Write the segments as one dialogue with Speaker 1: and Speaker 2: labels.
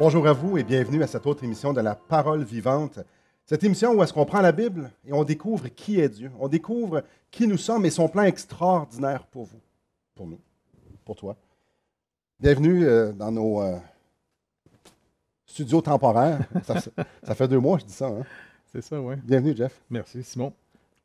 Speaker 1: Bonjour à vous et bienvenue à cette autre émission de la Parole vivante. Cette émission où est-ce qu'on prend la Bible et on découvre qui est Dieu. On découvre qui nous sommes et son plan extraordinaire pour vous, pour nous, pour toi. Bienvenue dans nos studios temporaires. Ça fait 2 mois, je dis ça. Hein?
Speaker 2: C'est ça, oui.
Speaker 1: Bienvenue, Jeff.
Speaker 2: Merci, Simon.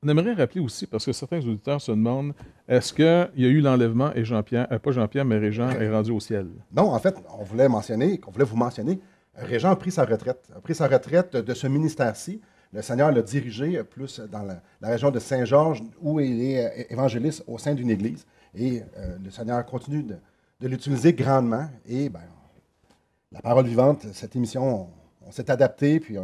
Speaker 2: On aimerait rappeler aussi, parce que certains auditeurs se demandent, est-ce qu'il y a eu l'enlèvement et Jean-Pierre, pas Jean-Pierre, mais Régent est rendu au ciel?
Speaker 1: Non, en fait, on voulait vous mentionner, Régent a pris sa retraite de ce ministère-ci. Le Seigneur l'a dirigé plus dans la région de Saint-Georges, où il est évangéliste au sein d'une église. Et le Seigneur continue de l'utiliser grandement. Et la parole vivante, cette émission, on s'est adapté, puis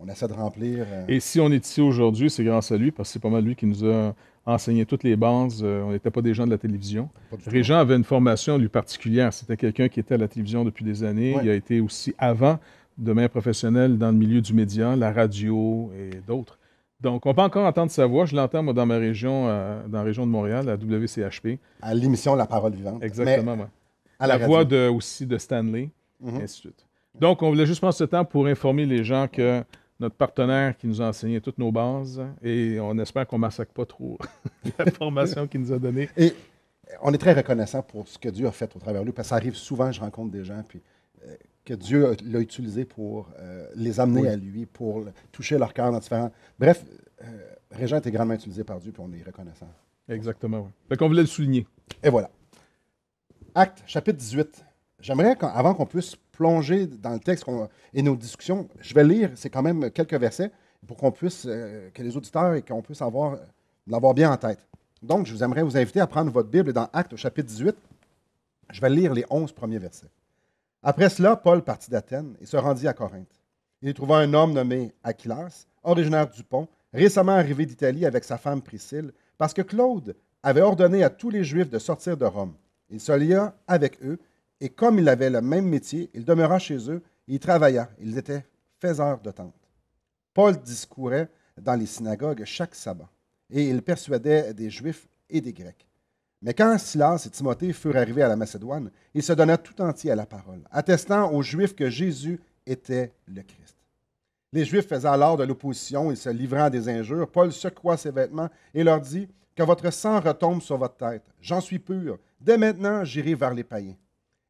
Speaker 1: on essaie de remplir.
Speaker 2: Et si on est ici aujourd'hui, c'est grâce à lui, parce que c'est pas mal lui qui nous a enseigné toutes les bases. On n'était pas des gens de la télévision. Régent avait une formation, lui, particulière. C'était quelqu'un qui était à la télévision depuis des années. Ouais. Il a été aussi, avant, de manière professionnelle dans le milieu du média, la radio et d'autres. Donc, on peut encore entendre sa voix. Je l'entends, moi, dans ma région, dans la région de Montréal, à WCHP.
Speaker 1: À l'émission La Parole vivante.
Speaker 2: Exactement, moi. À la voix aussi de Stanley, et ainsi de suite. Donc, on voulait juste prendre ce temps pour informer les gens que notre partenaire qui nous a enseigné toutes nos bases, et on espère qu'on ne massacre pas trop la formation qu'il nous a donnée.
Speaker 1: Et on est très reconnaissant pour ce que Dieu a fait au travers de lui, parce que ça arrive souvent, je rencontre des gens, puis que Dieu l'a utilisé pour les amener à lui, pour toucher leur cœur dans différents... Bref, Régent a été grandement utilisé par Dieu, puis on est reconnaissant.
Speaker 2: Exactement, oui. Fait qu'on voulait le souligner.
Speaker 1: Et voilà. Actes, chapitre 18. J'aimerais, avant qu'on puisse plonger dans le texte et nos discussions, je vais lire, c'est quand même quelques versets, pour qu'on puisse, que les auditeurs et qu'on puisse l'avoir bien en tête. Donc, j'aimerais vous inviter à prendre votre Bible dans Actes, chapitre 18. Je vais lire les 11 premiers versets. Après cela, Paul partit d'Athènes et se rendit à Corinthe. Il y trouva un homme nommé Aquilas, originaire du Pont, récemment arrivé d'Italie avec sa femme Priscille, parce que Claude avait ordonné à tous les Juifs de sortir de Rome. Il se lia avec eux, et comme il avait le même métier, il demeura chez eux et il travailla. Ils étaient faiseurs de tentes. Paul discourait dans les synagogues chaque sabbat, et il persuadait des Juifs et des Grecs. Mais quand Silas et Timothée furent arrivés à la Macédoine, il se donna tout entier à la parole, attestant aux Juifs que Jésus était le Christ. Les Juifs faisaient alors de l'opposition et se livrant à des injures. Paul secoua ses vêtements et leur dit « Que votre sang retombe sur votre tête. J'en suis pur. Dès maintenant, j'irai vers les païens. »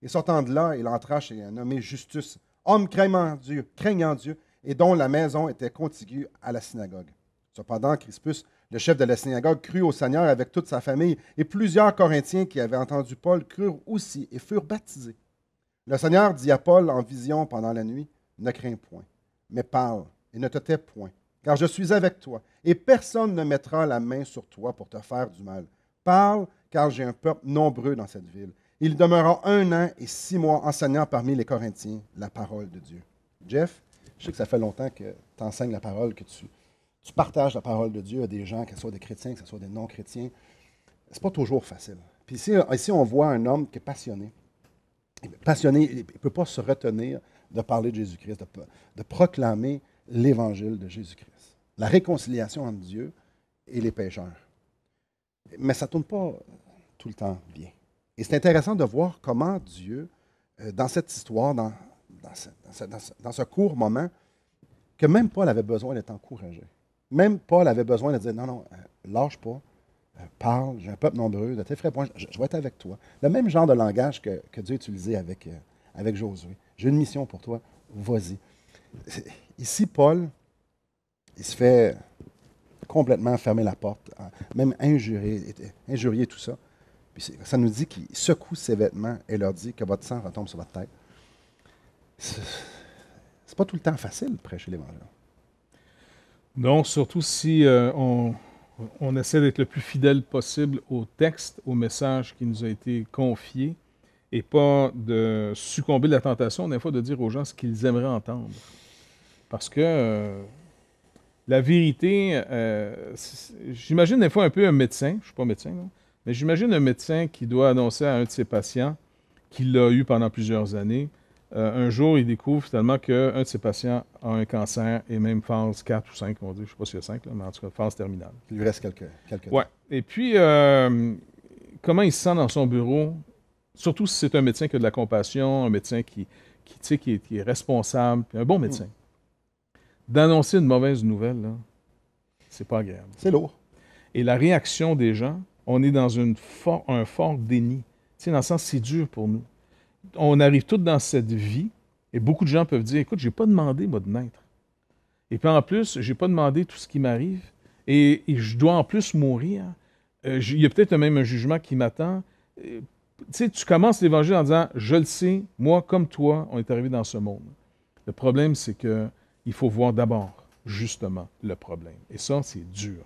Speaker 1: Et sortant de là, il entra chez un nommé Justus, homme craignant Dieu, et dont la maison était contiguë à la synagogue. Cependant, Crispus, le chef de la synagogue, crut au Seigneur avec toute sa famille, et plusieurs Corinthiens qui avaient entendu Paul crurent aussi et furent baptisés. Le Seigneur dit à Paul en vision pendant la nuit, « Ne crains point, mais parle, et ne te tais point, car je suis avec toi, et personne ne mettra la main sur toi pour te faire du mal. Parle, car j'ai un peuple nombreux dans cette ville. » Il demeura 1 an et 6 mois enseignant parmi les Corinthiens la parole de Dieu. Jeff, je sais que ça fait longtemps que tu enseignes la parole, que tu partages la parole de Dieu à des gens, que ce soit des chrétiens, que ce soit des non-chrétiens. C'est pas toujours facile. Puis ici, on voit un homme qui est passionné. Passionné, il ne peut pas se retenir de parler de Jésus-Christ, de proclamer l'évangile de Jésus-Christ. La réconciliation entre Dieu et les pécheurs. Mais ça ne tourne pas tout le temps bien. Et c'est intéressant de voir comment Dieu, dans cette histoire, dans ce court moment, que même Paul avait besoin d'être encouragé. Même Paul avait besoin de dire, non, lâche pas, parle, j'ai un peuple nombreux, de tes frères, je vais être avec toi. Le même genre de langage que Dieu utilisait avec Josué. J'ai une mission pour toi, vas-y. Ici, Paul, il se fait complètement fermer la porte, même injurier tout ça. Puis ça nous dit qu'il secoue ses vêtements et leur dit que votre sang retombe sur votre tête. C'est pas tout le temps facile de prêcher l'Évangile.
Speaker 2: Non, surtout si on essaie d'être le plus fidèle possible au texte, au message qui nous a été confié, et pas de succomber à la tentation, des fois, de dire aux gens ce qu'ils aimeraient entendre. Parce que la vérité, j'imagine des fois un peu un médecin, je ne suis pas médecin, non? Mais j'imagine un médecin qui doit annoncer à un de ses patients qu'il l'a eu pendant plusieurs années. Un jour, il découvre finalement qu'un de ses patients a un cancer et même phase 4 ou 5, on dit. Je ne sais pas s'il y a 5, là, mais en tout cas, phase terminale.
Speaker 1: Il lui reste quelques temps.
Speaker 2: Ouais. Et puis, comment il se sent dans son bureau, surtout si c'est un médecin qui a de la compassion, un médecin qui tu sais, qui est responsable, puis un bon médecin. D'annoncer une mauvaise nouvelle, là, c'est pas agréable.
Speaker 1: C'est lourd.
Speaker 2: Et la réaction des gens, on est dans un fort déni. Tu sais, dans le sens, c'est dur pour nous. On arrive tous dans cette vie, et beaucoup de gens peuvent dire, écoute, j'ai pas demandé, moi, de naître. Et puis en plus, j'ai pas demandé tout ce qui m'arrive, et je dois en plus mourir. Il y a peut-être même un jugement qui m'attend. Tu sais, tu commences l'Évangile en disant, je le sais, moi, comme toi, on est arrivé dans ce monde. Le problème, c'est que il faut voir d'abord, justement, le problème. Et ça, c'est dur.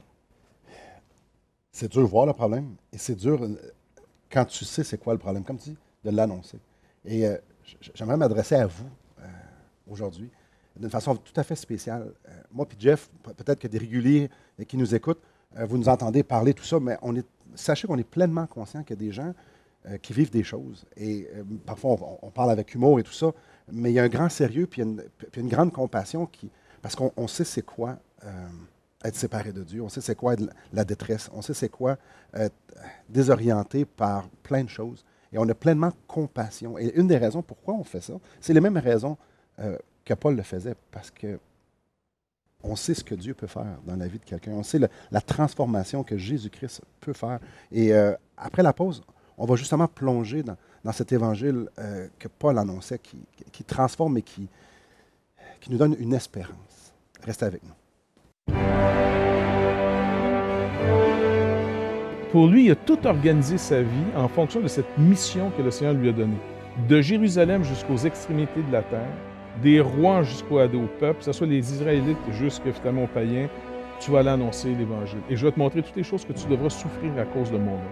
Speaker 1: C'est dur de voir le problème, et c'est dur quand tu sais c'est quoi le problème, comme tu dis, de l'annoncer. Et j'aimerais m'adresser à vous aujourd'hui d'une façon tout à fait spéciale. Moi puis Jeff, peut-être que des réguliers qui nous écoutent, vous nous entendez parler tout ça, mais sachez qu'on est pleinement conscient qu'il y a des gens qui vivent des choses. Et parfois, on parle avec humour et tout ça, mais il y a un grand sérieux puis une grande compassion parce qu'on sait c'est quoi être séparé de Dieu, on sait c'est quoi la détresse, on sait c'est quoi être désorienté par plein de choses. Et on a pleinement compassion. Et une des raisons pourquoi on fait ça, c'est les mêmes raisons que Paul le faisait, parce que on sait ce que Dieu peut faire dans la vie de quelqu'un. On sait la transformation que Jésus-Christ peut faire. Et après la pause, on va justement plonger dans cet évangile que Paul annonçait, qui transforme et qui nous donne une espérance. Restez avec nous.
Speaker 2: Pour lui, il a tout organisé sa vie en fonction de cette mission que le Seigneur lui a donnée. De Jérusalem jusqu'aux extrémités de la terre, des rois jusqu'au peuple, que ce soit les Israélites jusqu'à finalement aux païens, tu vas aller annoncer l'Évangile. Et je vais te montrer toutes les choses que tu devras souffrir à cause de mon nom.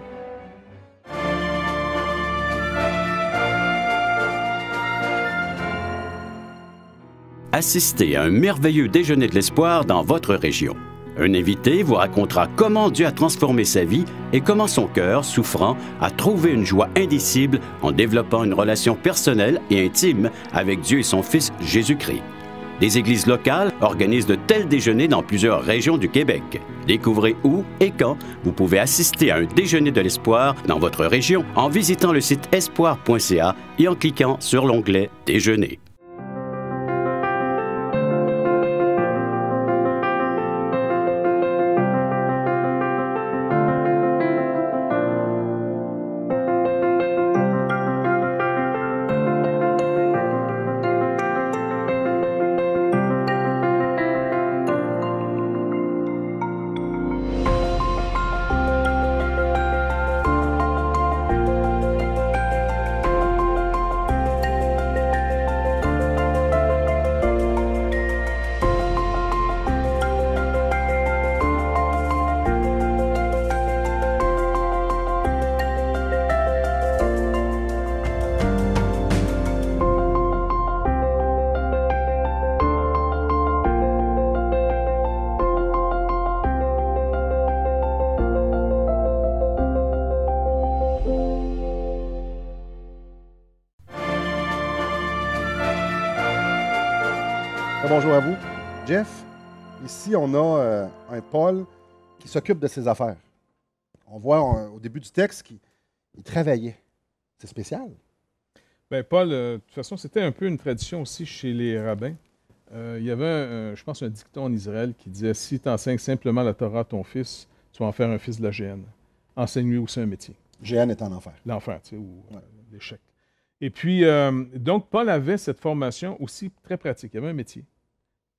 Speaker 3: Assistez à un merveilleux déjeuner de l'espoir dans votre région. Un invité vous racontera comment Dieu a transformé sa vie et comment son cœur, souffrant, a trouvé une joie indicible en développant une relation personnelle et intime avec Dieu et son Fils Jésus-Christ. Des églises locales organisent de tels déjeuners dans plusieurs régions du Québec. Découvrez où et quand vous pouvez assister à un déjeuner de l'espoir dans votre région en visitant le site espoir.ca et en cliquant sur l'onglet Déjeuner.
Speaker 1: Bonjour à vous. Jeff, ici, on a un Paul qui s'occupe de ses affaires. On voit au début du texte qu'il travaillait. C'est spécial.
Speaker 2: Bien, Paul, de toute façon, c'était un peu une tradition aussi chez les rabbins. Il y avait, je pense, un dicton en Israël qui disait « Si tu enseignes simplement la Torah à ton fils, tu vas en faire un fils de la géhenne. Enseigne-lui aussi un métier. »
Speaker 1: Géhenne est en enfer.
Speaker 2: L'enfer, tu sais, ou l'échec. Et puis, donc, Paul avait cette formation aussi très pratique. Il avait un métier.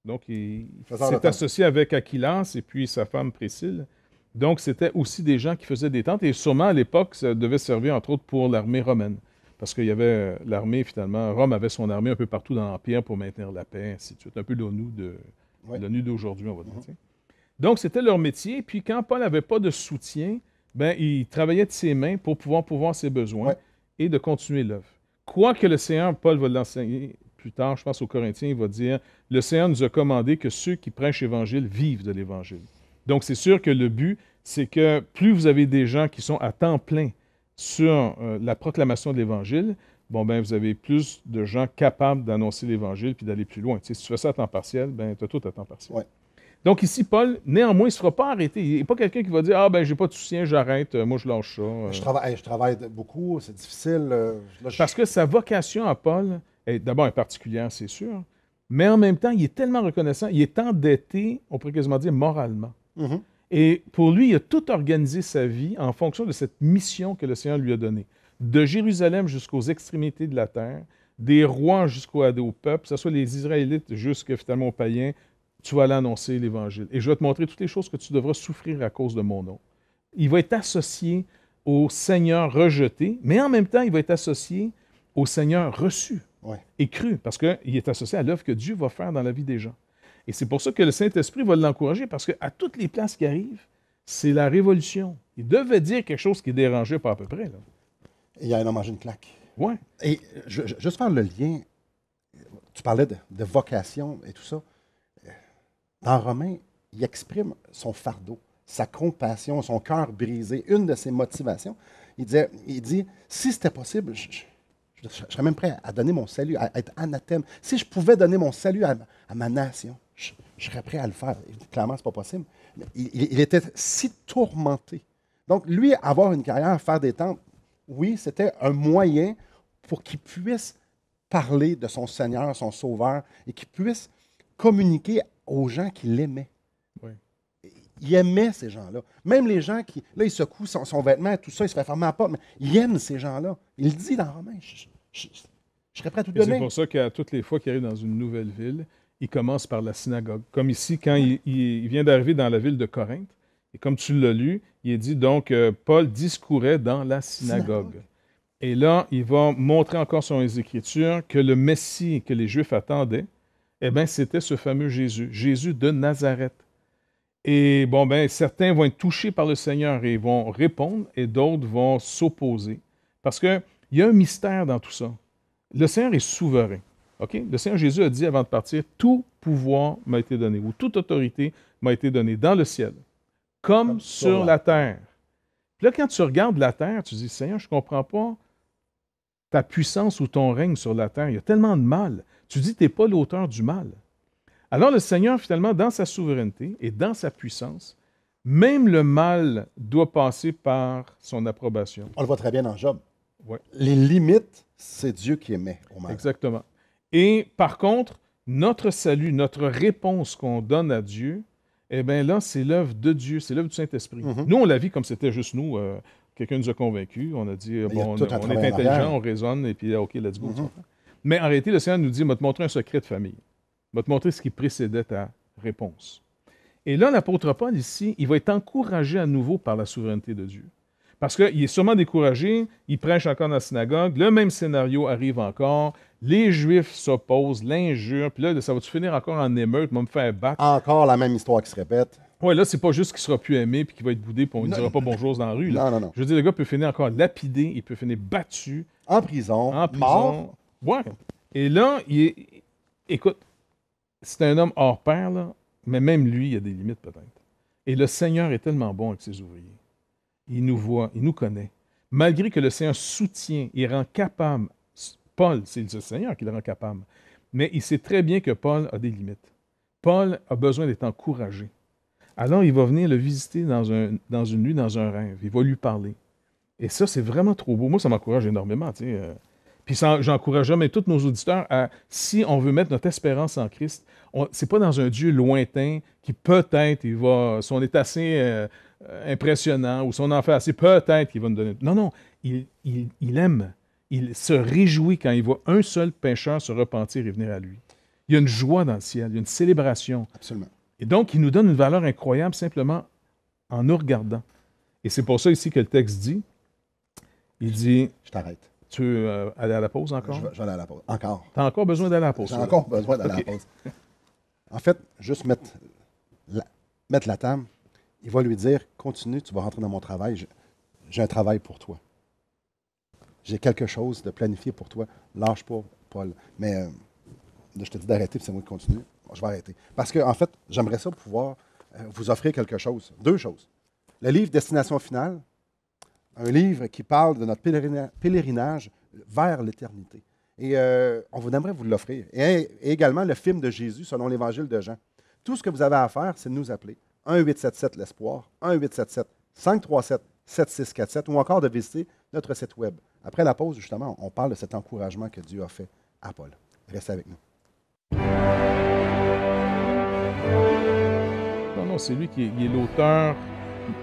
Speaker 2: Donc, il s'est associé avec Aquilas et puis sa femme Priscille. Donc, c'était aussi des gens qui faisaient des tentes. Et sûrement, à l'époque, ça devait servir, entre autres, pour l'armée romaine. Parce qu'il y avait l'armée, finalement, Rome avait son armée un peu partout dans l'Empire pour maintenir la paix, ainsi de suite. Un peu l'ONU d'aujourd'hui, on va dire. Donc, c'était leur métier. Puis, quand Paul n'avait pas de soutien, ben, il travaillait de ses mains pour pouvoir pourvoir ses besoins et de continuer l'œuvre. Quoi que le Seigneur, Paul va l'enseigner plus tard, je pense aux Corinthiens, il va dire « Le Seigneur nous a commandé que ceux qui prêchent l'Évangile vivent de l'Évangile. » Donc, c'est sûr que le but, c'est que plus vous avez des gens qui sont à temps plein sur la proclamation de l'Évangile, bon, ben, vous avez plus de gens capables d'annoncer l'Évangile puis d'aller plus loin. Tu sais, si tu fais ça à temps partiel, ben, tu as tout à temps partiel. Ouais. Donc, ici, Paul, néanmoins, il ne se fera pas arrêter. Il n'est pas quelqu'un qui va dire « Ah, ben, j'ai pas de soutien, j'arrête, moi, je lâche ça. »
Speaker 1: Je travaille beaucoup, c'est difficile.
Speaker 2: Parce que sa vocation à Paul d'abord, est particulière, c'est sûr, mais en même temps, il est tellement reconnaissant, il est endetté, on pourrait quasiment dire moralement.
Speaker 1: Mhm.
Speaker 2: Et pour lui, il a tout organisé sa vie en fonction de cette mission que le Seigneur lui a donnée. De Jérusalem jusqu'aux extrémités de la terre, des rois jusqu'au peuple, que ce soit les Israélites jusqu'à finalement aux païens, tu vas aller annoncer l'Évangile. Et je vais te montrer toutes les choses que tu devras souffrir à cause de mon nom. Il va être associé au Seigneur rejeté, mais en même temps, il va être associé au Seigneur reçu
Speaker 1: Ouais.
Speaker 2: et cru, parce qu'il est associé à l'œuvre que Dieu va faire dans la vie des gens. Et c'est pour ça que le Saint-Esprit va l'encourager, parce qu'à toutes les places qui arrivent, c'est la révolution. Il devait dire quelque chose qui dérangeait pas à peu près. Là.
Speaker 1: Et il a mangé une claque.
Speaker 2: Ouais.
Speaker 1: Et juste faire le lien, tu parlais de vocation et tout ça. Dans Romains, il exprime son fardeau, sa compassion, son cœur brisé, une de ses motivations. Il dit, si c'était possible, je serais même prêt à donner mon salut, à être anathème. Si je pouvais donner mon salut à ma nation, je serais prêt à le faire. Clairement, ce n'est pas possible. Il était si tourmenté. Donc, lui, avoir une carrière, faire des tentes, oui, c'était un moyen pour qu'il puisse parler de son Seigneur, son Sauveur, et qu'il puisse communiquer aux gens qui l'aimaient.
Speaker 2: Oui.
Speaker 1: Il aimait ces gens-là. Même les gens qui, là, il secoue son vêtement, tout ça, il se fait fermer la porte, mais il aime ces gens-là. Il le dit dans Romains, je serais prêt à tout
Speaker 2: Et c'est
Speaker 1: donner.
Speaker 2: pour ça qu'à toutes les fois qu'il arrive dans une nouvelle ville, il commence par la synagogue. Comme ici, quand il vient d'arriver dans la ville de Corinthe, et comme tu l'as lu, il est dit donc, Paul discourait dans la synagogue. Et là, il va montrer encore sur les Écritures que le Messie que les Juifs attendaient, eh bien, c'était ce fameux Jésus, Jésus de Nazareth. Et bon, ben, certains vont être touchés par le Seigneur et vont répondre, et d'autres vont s'opposer. Parce qu'il y a un mystère dans tout ça. Le Seigneur est souverain. OK? Le Seigneur Jésus a dit avant de partir, tout pouvoir m'a été donné, ou toute autorité m'a été donnée dans le ciel, comme sur la terre. Puis là, quand tu regardes la terre, tu dis, Seigneur, je ne comprends pas ta puissance ou ton règne sur la terre. Il y a tellement de mal. Tu dis, tu n'es pas l'auteur du mal. Alors le Seigneur, finalement, dans sa souveraineté et dans sa puissance, même le mal doit passer par son approbation.
Speaker 1: On le voit très bien dans Job.
Speaker 2: Ouais.
Speaker 1: Les limites, c'est Dieu qui émet au mal.
Speaker 2: Exactement. Et par contre, notre salut, notre réponse qu'on donne à Dieu, eh bien là, c'est l'œuvre de Dieu, c'est l'œuvre du Saint-Esprit.
Speaker 1: Mhm.
Speaker 2: Nous, on la vit comme c'était juste nous. Quelqu'un nous a convaincus. On a dit,
Speaker 1: il y a
Speaker 2: bon,
Speaker 1: tout un
Speaker 2: on est
Speaker 1: travail en
Speaker 2: intelligent,
Speaker 1: arrière.
Speaker 2: on raisonne, et puis OK, let's go.
Speaker 1: Mhm.
Speaker 2: Mais en réalité, le Seigneur nous dit, je vais te montrer un secret de famille. Je vais te montrer ce qui précédait ta réponse. Et là, l'apôtre Paul, ici, il va être encouragé à nouveau par la souveraineté de Dieu. Parce qu'il est sûrement découragé, il prêche encore dans la synagogue, le même scénario arrive encore, les Juifs s'opposent, l'injure, puis là, ça va-tu finir encore en émeute, va me faire battre?
Speaker 1: Encore la même histoire qui se répète.
Speaker 2: Oui, là, c'est pas juste qu'il sera plus aimé puis qu'il va être boudé puis on ne dira pas bonjour dans la rue. Là.
Speaker 1: Non.
Speaker 2: Je veux dire, le gars peut finir encore lapidé, il peut finir battu,
Speaker 1: En prison,
Speaker 2: en prison.
Speaker 1: mort.
Speaker 2: Ouais. Et là, écoute, c'est un homme hors pair, là, mais même lui, il a des limites peut-être. Et le Seigneur est tellement bon avec ses ouvriers. Il nous voit, il nous connaît. Malgré que le Seigneur soutient, il rend capable. Paul, c'est le Seigneur qui le rend capable. Mais il sait très bien que Paul a des limites. Paul a besoin d'être encouragé. Alors, il va venir le visiter dans une nuit, dans un rêve. Il va lui parler. Et ça, c'est vraiment trop beau. Moi, ça m'encourage énormément. Tu sais. Puis j'encourage même tous nos auditeurs à, si on veut mettre notre espérance en Christ, c'est pas dans un Dieu lointain qui peut-être, si on est assez impressionnant ou si on en fait assez, peut-être qu'il va nous donner. Non, il aime. Il se réjouit quand il voit un seul pécheur se repentir et venir à lui. Il y a une joie dans le ciel, il y a une célébration.
Speaker 1: Absolument.
Speaker 2: Et donc, il nous donne une valeur incroyable simplement en nous regardant. Et c'est pour ça ici que le texte dit, il dit...
Speaker 1: Je t'arrête.
Speaker 2: Tu veux aller à la pause encore?
Speaker 1: Je vais aller à la pause. Encore.
Speaker 2: Tu as encore besoin d'aller à la pause?
Speaker 1: J'ai encore besoin d'aller à la pause. En fait, juste mettre la table, il va lui dire, continue, tu vas rentrer dans mon travail, j'ai un travail pour toi. J'ai quelque chose de planifié pour toi. Lâche pas, Paul. Mais je te dis d'arrêter, puis c'est moi qui continue. Bon, je vais arrêter. Parce que, en fait, j'aimerais ça pouvoir vous offrir quelque chose. Deux choses. Le livre Destination finale, un livre qui parle de notre pèlerinage vers l'éternité. Et on vous aimerait vous l'offrir. Et également le film de Jésus selon l'Évangile de Jean. Tout ce que vous avez à faire, c'est de nous appeler. 1-877-L'Espoir, 1-877-537-7647 ou encore de visiter notre site web. Après la pause, justement, on parle de cet encouragement que Dieu a fait à Paul. Restez avec nous.
Speaker 2: Non, non, c'est lui qui est l'auteur,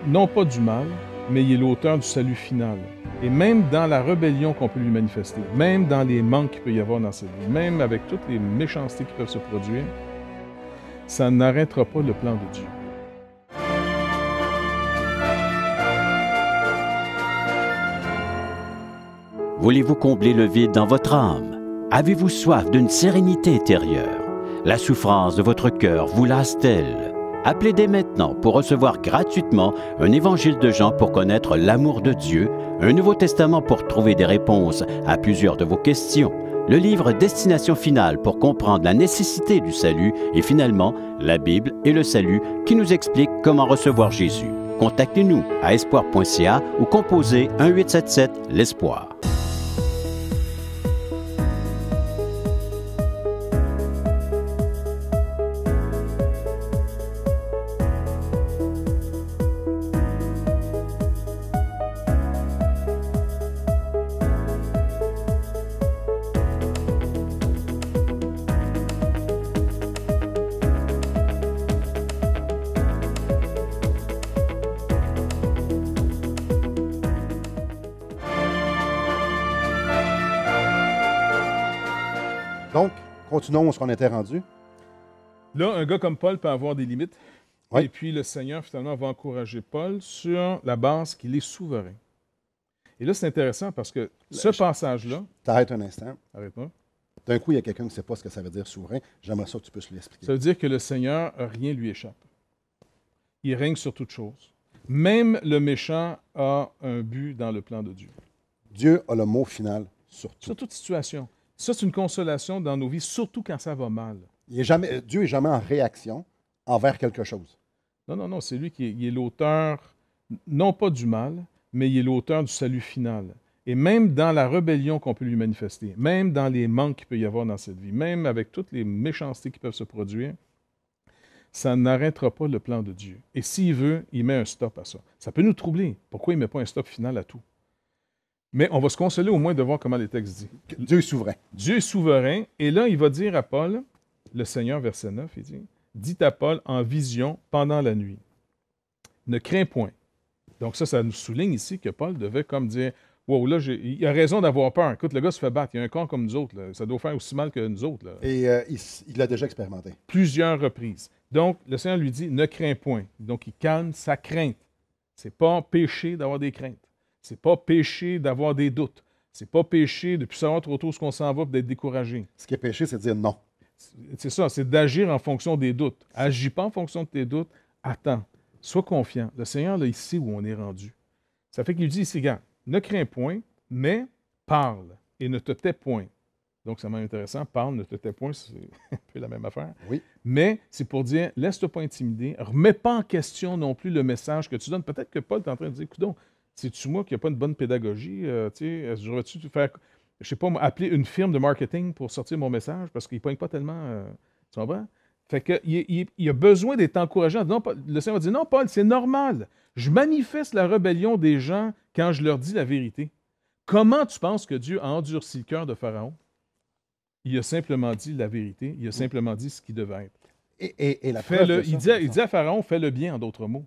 Speaker 2: non pas du mal, mais il est l'auteur du salut final. Et même dans la rébellion qu'on peut lui manifester, même dans les manques qu'il peut y avoir dans cette vie, même avec toutes les méchancetés qui peuvent se produire, ça n'arrêtera pas le plan de Dieu.
Speaker 3: Voulez-vous combler le vide dans votre âme? Avez-vous soif d'une sérénité intérieure? La souffrance de votre cœur vous lasse-t-elle? Appelez dès maintenant pour recevoir gratuitement un évangile de Jean pour connaître l'amour de Dieu, un Nouveau Testament pour trouver des réponses à plusieurs de vos questions, le livre Destination finale pour comprendre la nécessité du salut et finalement la Bible et le salut qui nous explique comment recevoir Jésus. Contactez-nous à espoir.ca ou composez 1-877-l'Espoir.
Speaker 1: Donc, continuons où on était rendu.
Speaker 2: Là, un gars comme Paul peut avoir des limites.
Speaker 1: Oui.
Speaker 2: Et puis le Seigneur, finalement, va encourager Paul sur la base qu'il est souverain. Et là, c'est intéressant parce que ce passage-là...
Speaker 1: T'arrêtes un instant.
Speaker 2: Arrête-moi.
Speaker 1: D'un coup, il y a quelqu'un qui ne sait pas ce que ça veut dire souverain. J'aimerais ça que tu puisses lui expliquer.
Speaker 2: Ça veut dire que le Seigneur, rien lui échappe. Il règne sur toute chose. Même le méchant a un but dans le plan de Dieu.
Speaker 1: Dieu a le mot final sur tout.
Speaker 2: Sur toute situation. Ça, c'est une consolation dans nos vies, surtout quand ça va mal.
Speaker 1: Dieu n'est jamais en réaction envers quelque chose.
Speaker 2: Non, non, non, c'est lui qui est l'auteur, non pas du mal, mais il est l'auteur du salut final. Et même dans la rébellion qu'on peut lui manifester, même dans les manques qu'il peut y avoir dans cette vie, même avec toutes les méchancetés qui peuvent se produire, ça n'arrêtera pas le plan de Dieu. Et s'il veut, il met un stop à ça. Ça peut nous troubler. Pourquoi il ne met pas un stop final à tout? Mais on va se consoler au moins de voir comment les textes disent.
Speaker 1: Dieu est souverain.
Speaker 2: Dieu est souverain. Et là, il va dire à Paul, le Seigneur, verset 9, il dit à Paul en vision pendant la nuit, ne crains point. Donc ça nous souligne ici que Paul devait comme dire, wow, là, il a raison d'avoir peur. Écoute, le gars se fait battre. Il a un corps comme nous autres. Là. Ça doit faire aussi mal que nous autres. Là.
Speaker 1: Et il l'a déjà expérimenté.
Speaker 2: Plusieurs reprises. Donc, le Seigneur lui dit, ne crains point. Donc, il calme sa crainte. C'est pas péché d'avoir des craintes. C'est pas péché d'avoir des doutes. C'est pas péché de ne plus savoir trop tôt ce qu'on s'en va et d'être découragé.
Speaker 1: Ce qui est péché, c'est de dire non.
Speaker 2: C'est ça, c'est d'agir en fonction des doutes. Agis pas en fonction de tes doutes. Attends. Sois confiant. Le Seigneur, là, il sait où on est rendu. Ça fait qu'il lui dit ici, gars, ne crains point, mais parle et ne te tais point. Donc, c'est vraiment intéressant. Parle, ne te tais point, c'est un peu la même affaire.
Speaker 1: Oui.
Speaker 2: Mais c'est pour dire, laisse-toi pas intimider. Remets pas en question non plus le message que tu donnes. Peut-être que Paul est en train de dire, écoute, c'est-tu moi qui n'ai pas une bonne pédagogie? J'aurais-tu faire, je sais pas, appeler une firme de marketing pour sortir mon message parce qu'il ne pogne pas tellement. Tu comprends? Fait que, il a besoin d'être encourageant. Non, le Seigneur va dire, non, Paul, c'est normal. Je manifeste la rébellion des gens quand je leur dis la vérité. Comment tu penses que Dieu a endurci le cœur de Pharaon? Il a simplement dit la vérité. Il a simplement dit ce qui devait être.
Speaker 1: Et la preuve de ça,
Speaker 2: il dit à Pharaon, fais le bien, en d'autres mots.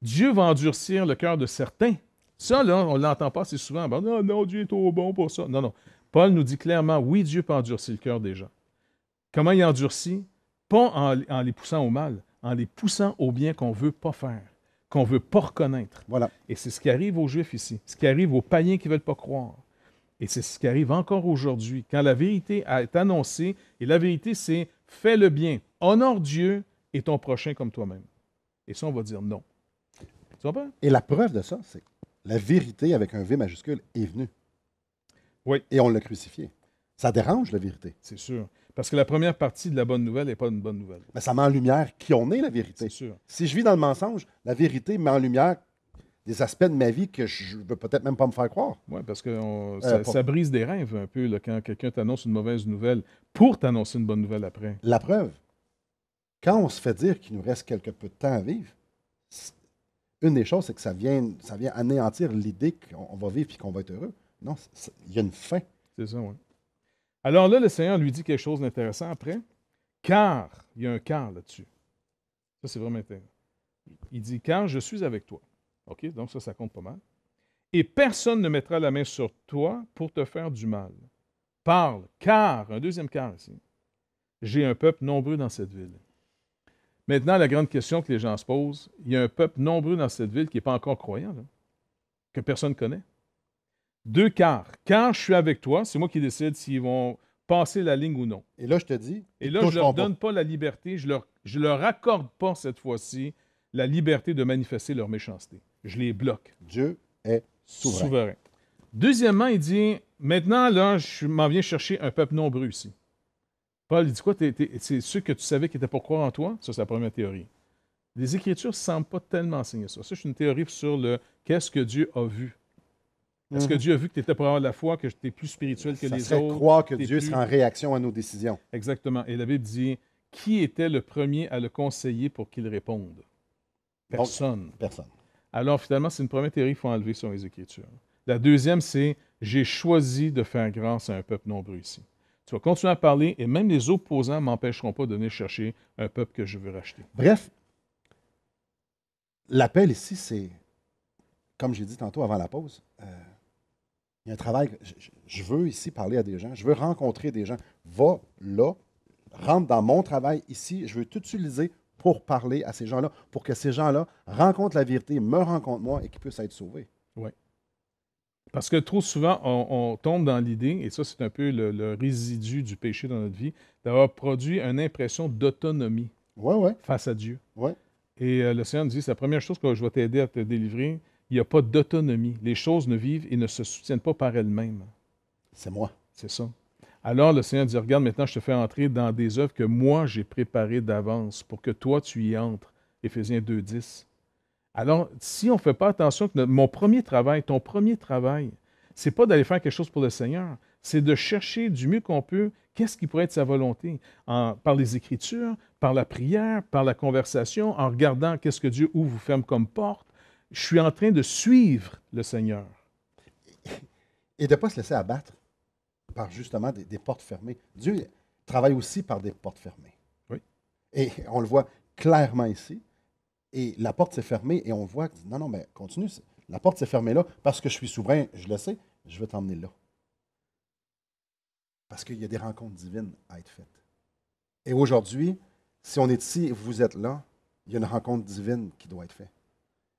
Speaker 2: Dieu va endurcir le cœur de certains. Ça, là, on ne l'entend pas assez souvent. Ben, non, non, Dieu est trop bon pour ça. Non, non. Paul nous dit clairement, oui, Dieu peut endurcir le cœur des gens. Comment il endurcit? Pas en les poussant au mal, en les poussant au bien qu'on ne veut pas faire, qu'on ne veut pas reconnaître.
Speaker 1: Voilà.
Speaker 2: Et c'est ce qui arrive aux Juifs ici, ce qui arrive aux païens qui ne veulent pas croire. Et c'est ce qui arrive encore aujourd'hui. Quand la vérité est annoncée, et la vérité, c'est « fais le bien, honore Dieu et ton prochain comme toi-même ». Et ça, on va dire non. Tu vois pas?
Speaker 1: Et la preuve de ça, c'est que la vérité avec un V majuscule est venue.
Speaker 2: Oui.
Speaker 1: Et on l'a crucifié. Ça dérange, la vérité.
Speaker 2: C'est sûr. Parce que la première partie de la bonne nouvelle n'est pas une bonne nouvelle.
Speaker 1: Mais ça met en lumière qui on est, la vérité.
Speaker 2: C'est sûr.
Speaker 1: Si je vis dans le mensonge, la vérité met en lumière des aspects de ma vie que je ne veux peut-être même pas me faire croire.
Speaker 2: Oui, parce que ça brise des rêves un peu là, quand quelqu'un t'annonce une mauvaise nouvelle pour t'annoncer une bonne nouvelle après.
Speaker 1: La preuve, quand on se fait dire qu'il nous reste quelque peu de temps à vivre, une des choses, c'est que ça vient anéantir l'idée qu'on va vivre et qu'on va être heureux. Non, il y a une fin.
Speaker 2: C'est ça, oui. Alors là, le Seigneur lui dit quelque chose d'intéressant après, car, il y a un car là-dessus. Ça, c'est vraiment intéressant. Il dit, car je suis avec toi. OK, donc ça compte pas mal. Et personne ne mettra la main sur toi pour te faire du mal. Parle, car, un deuxième car ici, j'ai un peuple nombreux dans cette ville. Maintenant, la grande question que les gens se posent, il y a un peuple nombreux dans cette ville qui n'est pas encore croyant, là, que personne ne connaît. Deux quarts. Quand je suis avec toi, c'est moi qui décide s'ils vont passer la ligne ou non.
Speaker 1: Et là, je te dis,
Speaker 2: Et là, je ne leur donne pas la liberté, je leur accorde pas cette fois-ci la liberté de manifester leur méchanceté. Je les bloque.
Speaker 1: Dieu est souverain.
Speaker 2: Deuxièmement, il dit, maintenant, là, je m'en viens chercher un peuple nombreux ici. Paul, il dit quoi? C'est ceux que tu savais qui étaient pour croire en toi? Ça, c'est la première théorie. Les Écritures ne semblent pas tellement enseigner ça. Ça, c'est une théorie sur le qu'est-ce que Dieu a vu. Est-ce que Dieu a vu que tu étais pour avoir la foi, que tu es plus spirituel que les autres?
Speaker 1: Croire que Dieu sera en réaction à nos décisions.
Speaker 2: Exactement. Et la Bible dit, qui était le premier à le conseiller pour qu'il réponde? Personne.
Speaker 1: Donc, personne.
Speaker 2: Alors, finalement, c'est une première théorie qu'il faut enlever sur les Écritures. La deuxième, c'est, j'ai choisi de faire grâce à un peuple nombreux ici. Tu vas continuer à parler et même les opposants ne m'empêcheront pas de venir chercher un peuple que je veux racheter.
Speaker 1: Bref, l'appel ici, c'est, comme j'ai dit tantôt avant la pause, il y a un travail. Je veux ici parler à des gens, je veux rencontrer des gens. Va là, rentre dans mon travail ici, je veux t'utiliser pour parler à ces gens-là, pour que ces gens-là rencontrent la vérité, me rencontrent moi et qu'ils puissent être sauvés.
Speaker 2: Oui. Parce que trop souvent, on tombe dans l'idée, et ça, c'est un peu le résidu du péché dans notre vie, d'avoir produit une impression d'autonomie face à Dieu.
Speaker 1: Ouais.
Speaker 2: Et le Seigneur nous dit, c'est la première chose que je vais t'aider à te délivrer. Il n'y a pas d'autonomie. Les choses ne vivent et ne se soutiennent pas par elles-mêmes.
Speaker 1: C'est moi.
Speaker 2: C'est ça. Alors, le Seigneur dit, regarde, maintenant, je te fais entrer dans des œuvres que moi, j'ai préparées d'avance pour que toi, tu y entres. Éphésiens 2,10. Alors, si on ne fait pas attention, que mon premier travail, ton premier travail, c'est pas d'aller faire quelque chose pour le Seigneur, c'est de chercher du mieux qu'on peut qu'est-ce qui pourrait être sa volonté, par les Écritures, par la prière, par la conversation, en regardant qu'est-ce que Dieu ouvre ou ferme comme porte. Je suis en train de suivre le Seigneur.
Speaker 1: Et de ne pas se laisser abattre par justement des portes fermées. Dieu travaille aussi par des portes fermées.
Speaker 2: Oui.
Speaker 1: Et on le voit clairement ici. Et la porte s'est fermée et on voit, non, mais continue. La porte s'est fermée là parce que je suis souverain, je le sais, je vais t'emmener là. Parce qu'il y a des rencontres divines à être faites. Et aujourd'hui, si on est ici et vous êtes là, il y a une rencontre divine qui doit être faite.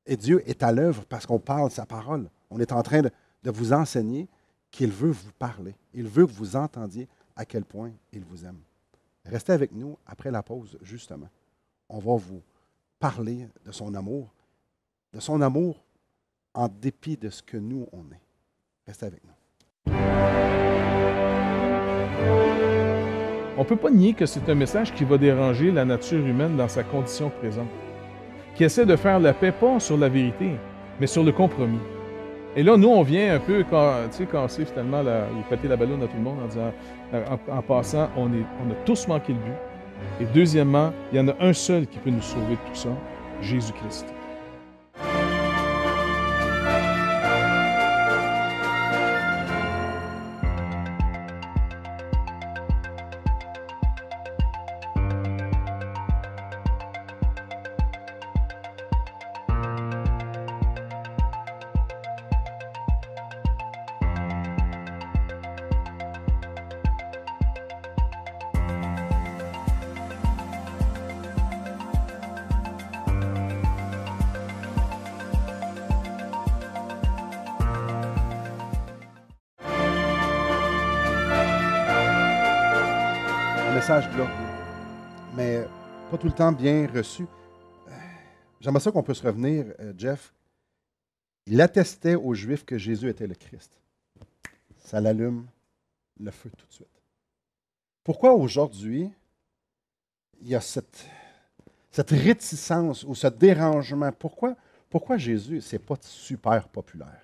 Speaker 1: Et Dieu est à l'œuvre parce qu'on parle sa parole. On est en train de vous enseigner qu'il veut vous parler. Il veut que vous entendiez à quel point il vous aime. Restez avec nous après la pause, justement. On va vous parler de son amour en dépit de ce que nous, on est. Restez avec nous.
Speaker 2: On ne peut pas nier que c'est un message qui va déranger la nature humaine dans sa condition présente, qui essaie de faire la paix, pas sur la vérité, mais sur le compromis. Et là, nous, on vient un peu casser finalement, ou péter la ballonne à tout le monde en disant, en passant, on a tous manqué le but. Et deuxièmement, il y en a un seul qui peut nous sauver de tout ça, Jésus-Christ.
Speaker 1: Message là, mais pas tout le temps bien reçu. J'aimerais ça qu'on puisse revenir, Jeff. Il attestait aux Juifs que Jésus était le Christ. Ça l'allume le feu tout de suite. Pourquoi aujourd'hui, il y a cette réticence ou ce dérangement? Pourquoi Jésus, c'est pas super populaire?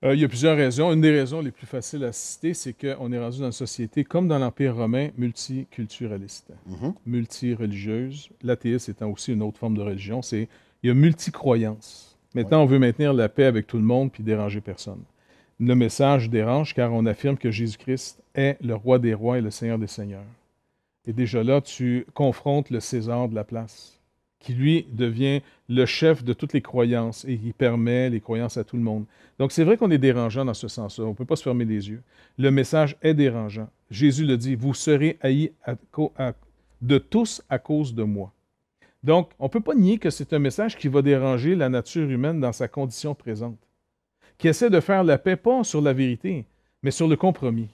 Speaker 2: Il y a plusieurs raisons. Une des raisons les plus faciles à citer, c'est qu'on est rendu dans une société, comme dans l'Empire romain, multiculturaliste, multireligieuse. L'athéisme étant aussi une autre forme de religion. Il y a multicroyance. Maintenant, on veut maintenir la paix avec tout le monde puis déranger personne. le message dérange car on affirme que Jésus-Christ est le roi des rois et le Seigneur des seigneurs. Et déjà là, tu confrontes le César de la place, qui lui devient le chef de toutes les croyances et qui permet les croyances à tout le monde. Donc c'est vrai qu'on est dérangeant dans ce sens-là, on ne peut pas se fermer les yeux. Le message est dérangeant. Jésus le dit, vous serez haïs de tous à cause de moi. Donc, on ne peut pas nier que c'est un message qui va déranger la nature humaine dans sa condition présente, qui essaie de faire la paix, pas sur la vérité, mais sur le compromis.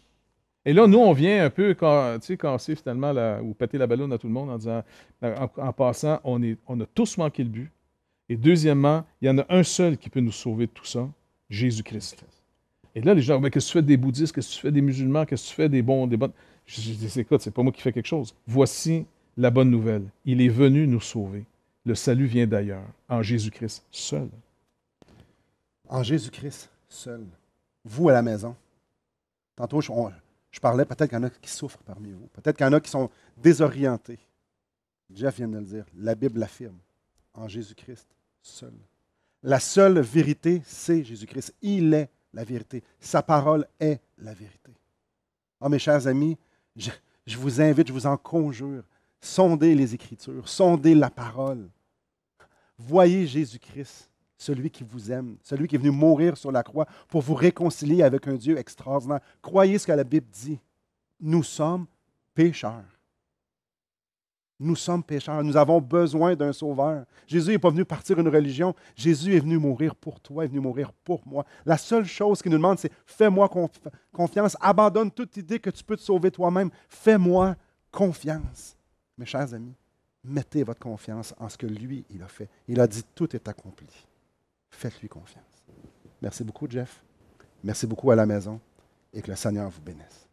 Speaker 2: Et là, nous, on vient un peu casser finalement, ou péter la ballonne à tout le monde en disant, en passant, on a tous manqué le but. Et deuxièmement, il y en a un seul qui peut nous sauver de tout ça, Jésus-Christ. Et là, les gens, mais qu'est-ce que tu fais des bouddhistes, qu'est-ce que tu fais des musulmans, qu'est-ce que tu fais des bonnes... Je dis, écoute, c'est pas moi qui fais quelque chose. Voici la bonne nouvelle. Il est venu nous sauver. Le salut vient d'ailleurs, en Jésus-Christ seul.
Speaker 1: En Jésus-Christ seul. Vous à la maison. Tantôt, je parlais, peut-être qu'il y en a qui souffrent parmi vous. Peut-être qu'il y en a qui sont désorientés. Jeff vient de le dire. La Bible l'affirme. En Jésus-Christ seul. La seule vérité, c'est Jésus-Christ. Il est la vérité. Sa parole est la vérité. Ah, mes chers amis, je vous invite, je vous en conjure, sondez les Écritures, sondez la parole. Voyez Jésus-Christ, celui qui vous aime, celui qui est venu mourir sur la croix pour vous réconcilier avec un Dieu extraordinaire. Croyez ce que la Bible dit. Nous sommes pécheurs. Nous sommes pécheurs. Nous avons besoin d'un sauveur. Jésus n'est pas venu partir une religion. Jésus est venu mourir pour toi, est venu mourir pour moi. La seule chose qu'il nous demande, c'est fais-moi confiance. Abandonne toute idée que tu peux te sauver toi-même. Fais-moi confiance. Mes chers amis, mettez votre confiance en ce que lui, il a fait. Il a dit tout est accompli. Faites-lui confiance. Merci beaucoup, Jeff. Merci beaucoup à la maison et que le Seigneur vous bénisse.